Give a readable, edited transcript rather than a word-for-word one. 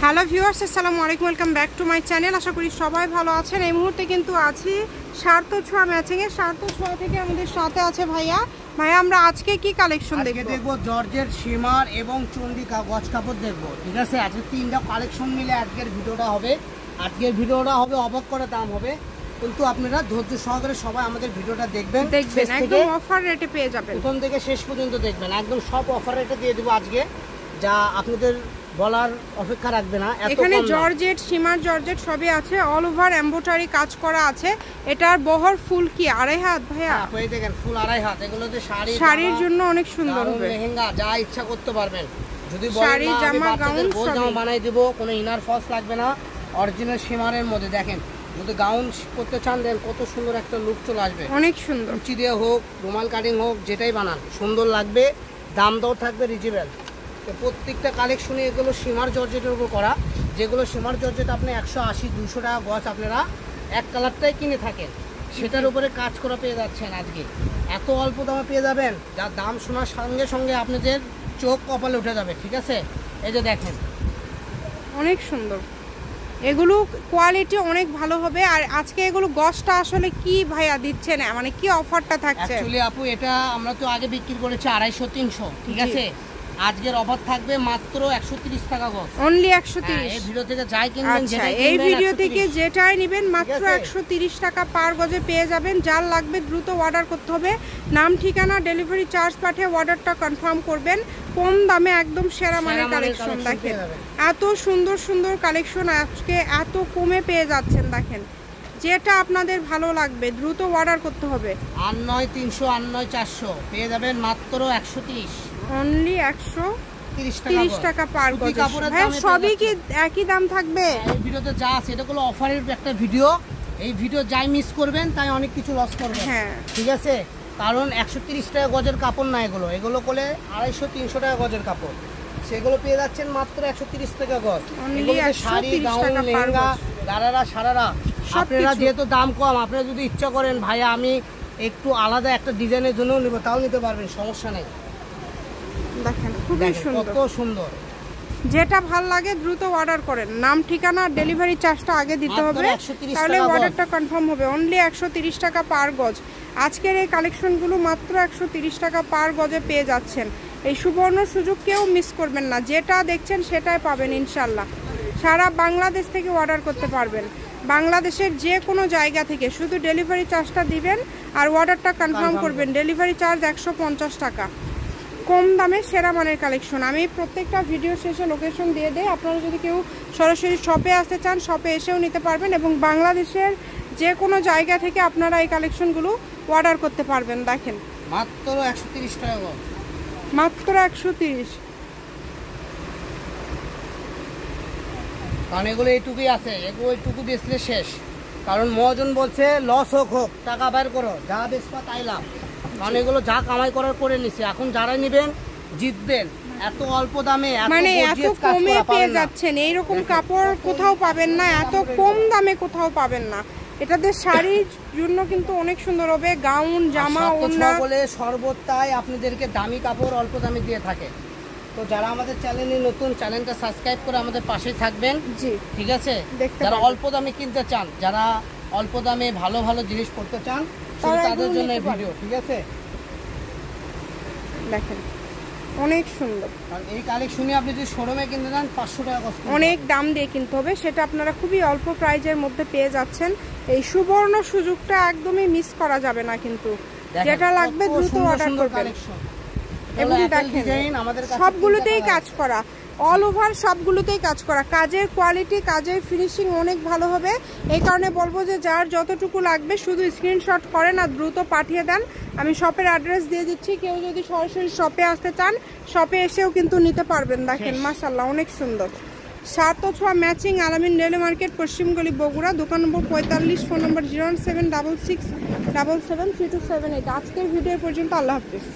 Hello viewers, আসসালামু আলাইকুম, welcome back to my channel. আশা করি সবাই ভালো আছেন। এই মুহূর্তে কিন্তু আছি সার্থ ছোঁয়া ম্যাচিংয়ে। সার্থ ছোঁয়া থেকে আমাদের সাথে আছে ভাইয়া। আমরা আজকে কি কালেকশন দেখবো? জর্জেট, সীমার এবং চন্ডিকা গজ কাপড় দেখবো। ঠিক আছে, আজকে তিনটা কালেকশন মিলে আজকের ভিডিওটা হবে। অবাক করে দাম হবে, কিন্তু আপনারা ধৈর্য সহকারে সবাই আমাদের ভিডিওটা দেখবেন। একদম অফার রেটে পেয়ে যাবেন, প্রথম থেকে শেষ পর্যন্ত দেখবেন। একদম সব অফার রেটে দিয়ে দেবো আজকে, যা আপনাদের বলার অপেক্ষা রাখবে না। এখানে জর্জেট, সীমার জর্জেট সবই আছে, অল ওভার এমব্রয়ডারি কাজ করা আছে। এটার বহর ফুল কি 2.5 হাত ভাইয়া? এই দেখেন ফুল 2.5 হাত। এগুলোতে শাড়ির জন্য অনেক সুন্দর হবে, লেহেঙ্গা যা ইচ্ছা করতে পারবেন। যদি শাড়ি, জামা, গাউন সব বানাই দেবো, কোনো ইনার ফলস লাগবে না। অরিজিনাল সীমারের মধ্যে দেখেন, যদি গাউন করতে চান দেন কত সুন্দর একটা লুক চলে আসবে। অনেক সুন্দর, কুচি দিয়ে হোক, রুমাল কাটিং হোক, যেটাই বানান সুন্দর লাগবে। দাম দর থাকবে রিজনেবল। তো প্রত্যেকটা কালেকশনে এগুলো সীমার জর্জেটের উপর করা, যেগুলো সীমার জর্জেট আপনি 180-200 টাকা গজ আপনারা এক কালারটাই কিনে থাকেন, সেটার উপরে কাজ করা পেয়ে যাচ্ছেন। আজকে এত অল্প দামে পেয়ে যাবেন, যার দাম শোনার সঙ্গে সঙ্গে আপনাদের চোখ কপালে উঠে যাবে। ঠিক আছে, এই যে দেখেন অনেক সুন্দর, এগুলো কোয়ালিটি অনেক ভালো হবে। আর আজকে এগুলো গজটা আসলে কি ভাইয়া দিচ্ছেন, মানে কি অফারটা থাকছে? অ্যাকচুয়ালি আপু, এটা আমরা তো আগে বিক্রি করেছি 250-300। ঠিক আছে, আজকের অফার থাকবে মাত্র 130 টাকা গজ, অনলি 130। এই ভিডিও থেকে যাই কিনবেন, এই ভিডিও থেকে যেটাই নেবেন মাত্র 130 টাকা পার গজে পেয়ে যাবেন। যার লাগবে দ্রুত অর্ডার করতে হবে। নাম, ঠিকানা, ডেলিভারি চার্জ পাঠিয়ে অর্ডারটা কনফার্ম করবেন। কম দামে একদম সেরা মানের কালেকশন। দেখেন এত সুন্দর সুন্দর কালেকশন আজকে এত কমে পেয়ে যাচ্ছেন। দেখেন যেটা আপনাদের ভালো লাগবে দ্রুত অর্ডার করতে হবে। 89-300, 89-400 পেয়ে যাবেন মাত্র 130, অনলি 130 টাকা পার গজ। সবই কি একই দাম থাকবে? এই ভিডিওতে যা আছে এটা হলো অফারের একটা ভিডিও। এই ভিডিও যাই মিস করবেন তাই অনেক কিছু লস করবেন। হ্যাঁ, ঠিক আছে, কারণ 130 টাকা গজের কাপড় না, এগুলো করলে 250-300 টাকা গজের কাপড়, সেগুলো পেয়ে যাচ্ছেন মাত্র 130 টাকা গজ। শাড়ি, গাউন, লেহেঙ্গা, গারারা, সারারা, আপনারা যেহেতু দাম কম, আপনারা যদি ইচ্ছা করেন ভাইয়া আমি একটু আলাদা একটা ডিজাইনের জন্য নেব, তাও নিতে পারবেন, সমস্যা নেই। দেখেন খুবই সুন্দর, কত সুন্দর। যেটা ভালো লাগে দ্রুত অর্ডার করেন। নাম, ঠিকানা, ডেলিভারি চার্জটা আগে দিতে হবে, তাহলে অর্ডারটা কনফার্ম হবে। অনলি 130 টাকা পার গজ। আজকের এই কালেকশনগুলো মাত্র 130 টাকা পার গজে পেয়ে যাচ্ছেন। এই সুবর্ণ সুযোগ কেউ মিস করবেন না, যেটা দেখছেন সেটাই পাবেন ইনশাল্লাহ। সারা বাংলাদেশ থেকে অর্ডার করতে পারবেন, বাংলাদেশের যে কোনো জায়গা থেকে। শুধু ডেলিভারি চার্জটা দিবেন আর অর্ডারটা কনফার্ম করবেন। ডেলিভারি চার্জ 150 টাকা। কম দামে সেরা মানের কালেকশন। আমি প্রত্যেকটা ভিডিও শেষে লোকেশন দিয়ে দেই, আপনারা যদি কেউ সরাসরি শপে আসতে চান শপে এসেও নিতে পারবেন, এবং বাংলাদেশের যে কোনো জায়গা থেকে আপনারা এই কালেকশনগুলো অর্ডার করতে পারবেন। দেখেন মাত্র 130 টাকা, মাত্র 130। কারণ এগুলো এইটুকুই আছে, এগুলো এইটুকু বেচলে শেষ। কারণ মহাজন বলছে লস হোক টাকা বের করো, যা বেচবা তাই লাভ। কারণ এগুলো যা কামাই করার করে নিছে, এখন যারা নেবেন জিতবেন। এত অল্প দামে মানে এত কমে পেয়ে যাচ্ছেন, এইরকম কাপড় কোথাও পাবেন না, এত কম দামে কোথাও পাবেন না। এটাতে শাড়ির জন্য কিন্তু অনেক সুন্দর হবে, গাউন, জামা, ওড়না বলে সর্বত্রাই আপনাদেরকে দামি কাপড় অল্প দামে দিয়ে থাকে। তো যারা আমাদের চ্যানেলে নতুন, চ্যানেলটা সাবস্ক্রাইব করে আমাদের পাশেই থাকবেন। জি, ঠিক আছে, যারা অল্প দামে কিনতে চান, যারা অল্প দামে ভালো ভালো জিনিস করতে চান, তাদের জন্য এই ভিডিও। ঠিক আছে, দেখেন অনেক সুন্দর। কারণ এই কালেকশনে আপনি যদি শোরুমে কিনতে চান 500 টাকা কষ্ট, অনেক দাম দিয়ে কিনতে হবে, সেটা আপনারা খুবই অল্প প্রাইজের মধ্যে পেয়ে যাচ্ছেন। এই সুবর্ণ সুযোগটা একদমই মিস করা যাবে না, কিন্তু যেটা লাগবে দ্রুত অর্ডার করবেন। এবং দেখেন সবগুলোতেই কাজ করা, অল ওভার সবগুলোতেই কাজ করা। কাজের কোয়ালিটি, কাজের ফিনিশিং অনেক ভালো হবে। এই কারণে বলবো যে যার যতটুকু লাগবে শুধু স্ক্রিনশট করেন আর দ্রুত পাঠিয়ে দেন। আমি শপের অ্যাড্রেস দিয়ে দিচ্ছি, কেউ যদি সরাসরি শপে আসতে চান শপে এসেও কিন্তু নিতে পারবেন। দেখেন মাশাআল্লাহ অনেক সুন্দর। সার্থ ছোঁয়া ম্যাচিং, আলামিন রেলওয়ে মার্কেট, পশ্চিমগলি, বগুড়া। দোকান নম্বর 45, ফোন নম্বর 01766773278। আজকের ভিডিও পর্যন্ত, আল্লাহ হাফিজ।